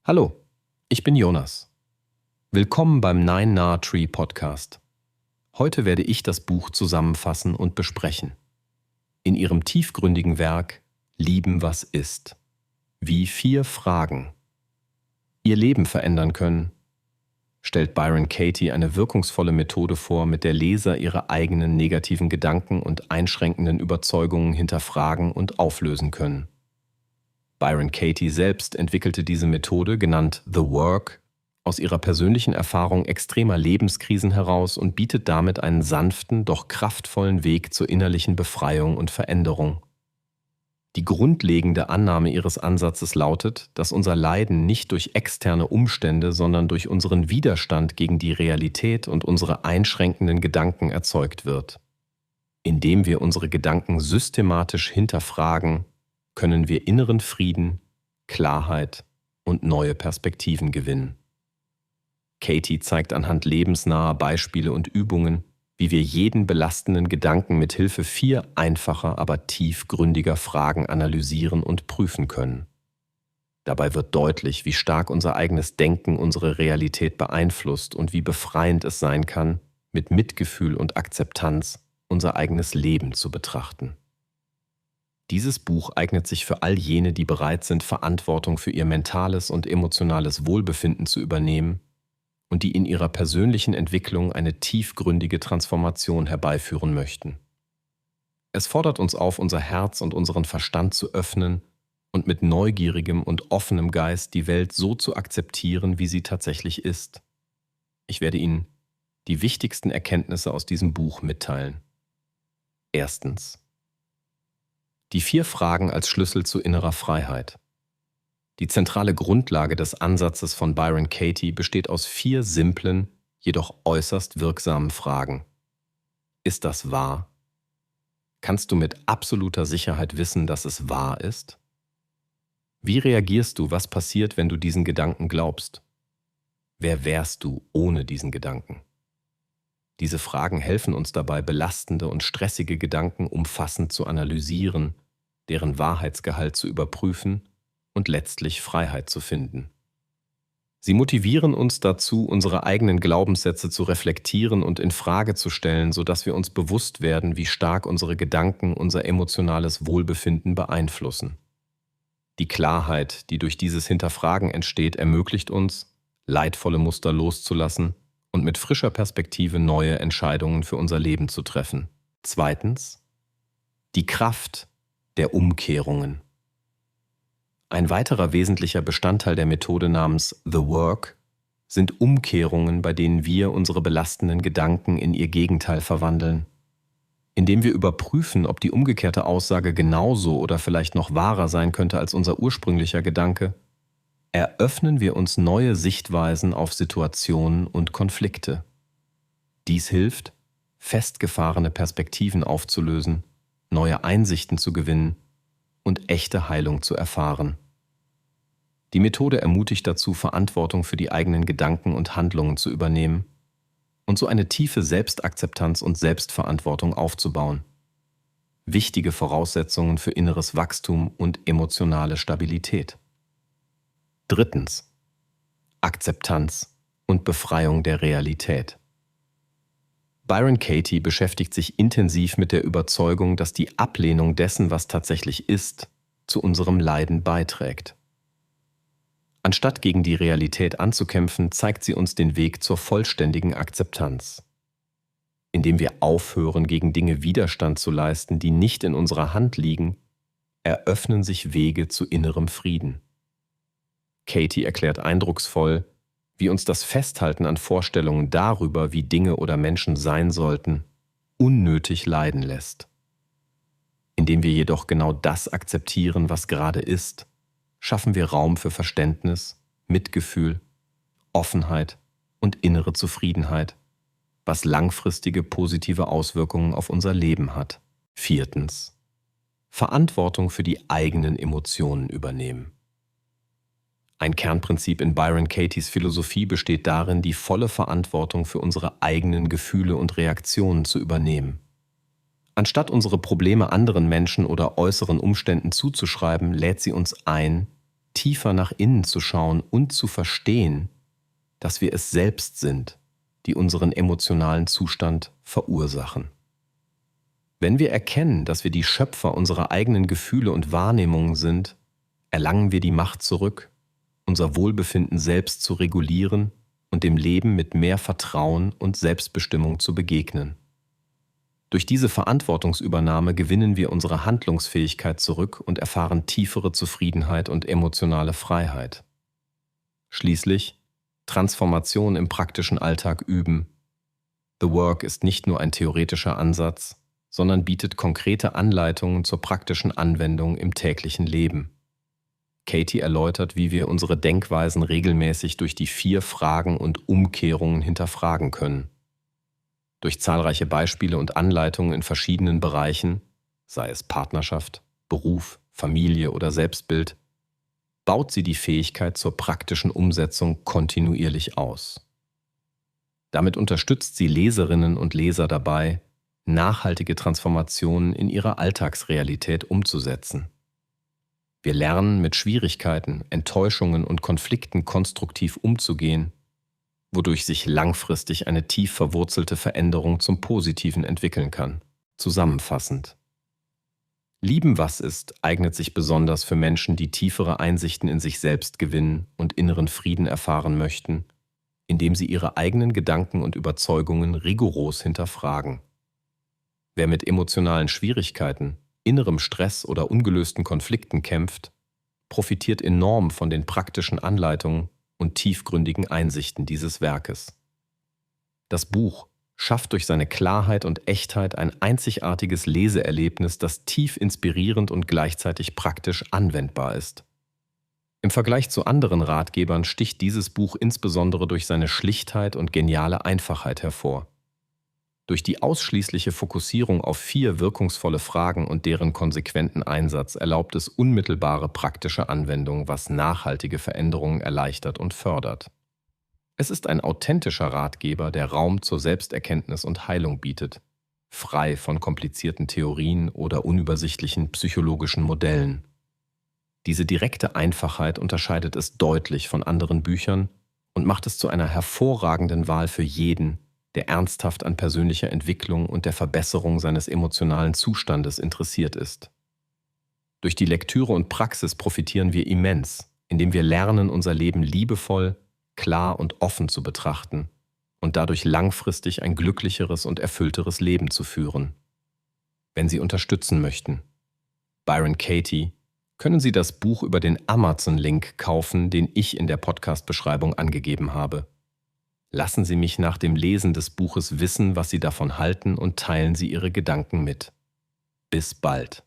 Hallo, ich bin Jonas. Willkommen beim Nine Nah Tree Podcast. Heute werde ich das Buch zusammenfassen und besprechen. In ihrem tiefgründigen Werk Lieben, was ist, wie 4 Fragen ihr Leben verändern können, stellt Byron Katie eine wirkungsvolle Methode vor, mit der Leser ihre eigenen negativen Gedanken und einschränkenden Überzeugungen hinterfragen und auflösen können. Byron Katie selbst entwickelte diese Methode, genannt The Work, aus ihrer persönlichen Erfahrung extremer Lebenskrisen heraus und bietet damit einen sanften, doch kraftvollen Weg zur innerlichen Befreiung und Veränderung. Die grundlegende Annahme ihres Ansatzes lautet, dass unser Leiden nicht durch externe Umstände, sondern durch unseren Widerstand gegen die Realität und unsere einschränkenden Gedanken erzeugt wird. Indem wir unsere Gedanken systematisch hinterfragen, können wir inneren Frieden, Klarheit und neue Perspektiven gewinnen. Katie zeigt anhand lebensnaher Beispiele und Übungen, wie wir jeden belastenden Gedanken mit Hilfe 4 einfacher, aber tiefgründiger Fragen analysieren und prüfen können. Dabei wird deutlich, wie stark unser eigenes Denken unsere Realität beeinflusst und wie befreiend es sein kann, mit Mitgefühl und Akzeptanz unser eigenes Leben zu betrachten. Dieses Buch eignet sich für all jene, die bereit sind, Verantwortung für ihr mentales und emotionales Wohlbefinden zu übernehmen und die in ihrer persönlichen Entwicklung eine tiefgründige Transformation herbeiführen möchten. Es fordert uns auf, unser Herz und unseren Verstand zu öffnen und mit neugierigem und offenem Geist die Welt so zu akzeptieren, wie sie tatsächlich ist. Ich werde Ihnen die wichtigsten Erkenntnisse aus diesem Buch mitteilen. Erstens: Die 4 Fragen als Schlüssel zu innerer Freiheit. Die zentrale Grundlage des Ansatzes von Byron Katie besteht aus 4 simplen, jedoch äußerst wirksamen Fragen. Ist das wahr? Kannst du mit absoluter Sicherheit wissen, dass es wahr ist? Wie reagierst du, was passiert, wenn du diesen Gedanken glaubst? Wer wärst du ohne diesen Gedanken? Diese Fragen helfen uns dabei, belastende und stressige Gedanken umfassend zu analysieren, deren Wahrheitsgehalt zu überprüfen und letztlich Freiheit zu finden. Sie motivieren uns dazu, unsere eigenen Glaubenssätze zu reflektieren und in Frage zu stellen, sodass wir uns bewusst werden, wie stark unsere Gedanken unser emotionales Wohlbefinden beeinflussen. Die Klarheit, die durch dieses Hinterfragen entsteht, ermöglicht uns, leidvolle Muster loszulassen und mit frischer Perspektive neue Entscheidungen für unser Leben zu treffen. Zweitens: Die Kraft der Umkehrungen. Ein weiterer wesentlicher Bestandteil der Methode namens The Work sind Umkehrungen, bei denen wir unsere belastenden Gedanken in ihr Gegenteil verwandeln. Indem wir überprüfen, ob die umgekehrte Aussage genauso oder vielleicht noch wahrer sein könnte als unser ursprünglicher Gedanke, eröffnen wir uns neue Sichtweisen auf Situationen und Konflikte. Dies hilft, festgefahrene Perspektiven aufzulösen, neue Einsichten zu gewinnen und echte Heilung zu erfahren. Die Methode ermutigt dazu, Verantwortung für die eigenen Gedanken und Handlungen zu übernehmen und so eine tiefe Selbstakzeptanz und Selbstverantwortung aufzubauen. Wichtige Voraussetzungen für inneres Wachstum und emotionale Stabilität. Drittens: Akzeptanz und Befreiung der Realität. Byron Katie beschäftigt sich intensiv mit der Überzeugung, dass die Ablehnung dessen, was tatsächlich ist, zu unserem Leiden beiträgt. Anstatt gegen die Realität anzukämpfen, zeigt sie uns den Weg zur vollständigen Akzeptanz. Indem wir aufhören, gegen Dinge Widerstand zu leisten, die nicht in unserer Hand liegen, eröffnen sich Wege zu innerem Frieden. Katie erklärt eindrucksvoll, wie uns das Festhalten an Vorstellungen darüber, wie Dinge oder Menschen sein sollten, unnötig leiden lässt. Indem wir jedoch genau das akzeptieren, was gerade ist, schaffen wir Raum für Verständnis, Mitgefühl, Offenheit und innere Zufriedenheit, was langfristige positive Auswirkungen auf unser Leben hat. Viertens: Verantwortung für die eigenen Emotionen übernehmen. Ein Kernprinzip in Byron Katies Philosophie besteht darin, die volle Verantwortung für unsere eigenen Gefühle und Reaktionen zu übernehmen. Anstatt unsere Probleme anderen Menschen oder äußeren Umständen zuzuschreiben, lädt sie uns ein, tiefer nach innen zu schauen und zu verstehen, dass wir es selbst sind, die unseren emotionalen Zustand verursachen. Wenn wir erkennen, dass wir die Schöpfer unserer eigenen Gefühle und Wahrnehmungen sind, erlangen wir die Macht zurück, unser Wohlbefinden selbst zu regulieren und dem Leben mit mehr Vertrauen und Selbstbestimmung zu begegnen. Durch diese Verantwortungsübernahme gewinnen wir unsere Handlungsfähigkeit zurück und erfahren tiefere Zufriedenheit und emotionale Freiheit. Schließlich Transformation im praktischen Alltag üben. The Work ist nicht nur ein theoretischer Ansatz, sondern bietet konkrete Anleitungen zur praktischen Anwendung im täglichen Leben. Katie erläutert, wie wir unsere Denkweisen regelmäßig durch die 4 Fragen und Umkehrungen hinterfragen können. Durch zahlreiche Beispiele und Anleitungen in verschiedenen Bereichen, sei es Partnerschaft, Beruf, Familie oder Selbstbild, baut sie die Fähigkeit zur praktischen Umsetzung kontinuierlich aus. Damit unterstützt sie Leserinnen und Leser dabei, nachhaltige Transformationen in ihrer Alltagsrealität umzusetzen. Wir lernen, mit Schwierigkeiten, Enttäuschungen und Konflikten konstruktiv umzugehen, wodurch sich langfristig eine tief verwurzelte Veränderung zum Positiven entwickeln kann. Zusammenfassend: Lieben, was ist, eignet sich besonders für Menschen, die tiefere Einsichten in sich selbst gewinnen und inneren Frieden erfahren möchten, indem sie ihre eigenen Gedanken und Überzeugungen rigoros hinterfragen. Wer mit emotionalen Schwierigkeiten, innerem Stress oder ungelösten Konflikten kämpft, profitiert enorm von den praktischen Anleitungen und tiefgründigen Einsichten dieses Werkes. Das Buch schafft durch seine Klarheit und Echtheit ein einzigartiges Leseerlebnis, das tief inspirierend und gleichzeitig praktisch anwendbar ist. Im Vergleich zu anderen Ratgebern sticht dieses Buch insbesondere durch seine Schlichtheit und geniale Einfachheit hervor. Durch die ausschließliche Fokussierung auf 4 wirkungsvolle Fragen und deren konsequenten Einsatz erlaubt es unmittelbare praktische Anwendung, was nachhaltige Veränderungen erleichtert und fördert. Es ist ein authentischer Ratgeber, der Raum zur Selbsterkenntnis und Heilung bietet, frei von komplizierten Theorien oder unübersichtlichen psychologischen Modellen. Diese direkte Einfachheit unterscheidet es deutlich von anderen Büchern und macht es zu einer hervorragenden Wahl für jeden, der ernsthaft an persönlicher Entwicklung und der Verbesserung seines emotionalen Zustandes interessiert ist. Durch die Lektüre und Praxis profitieren wir immens, indem wir lernen, unser Leben liebevoll, klar und offen zu betrachten und dadurch langfristig ein glücklicheres und erfüllteres Leben zu führen. Wenn Sie unterstützen möchten, Byron Katie, können Sie das Buch über den Amazon-Link kaufen, den ich in der Podcast-Beschreibung angegeben habe. Lassen Sie mich nach dem Lesen des Buches wissen, was Sie davon halten, und teilen Sie Ihre Gedanken mit. Bis bald.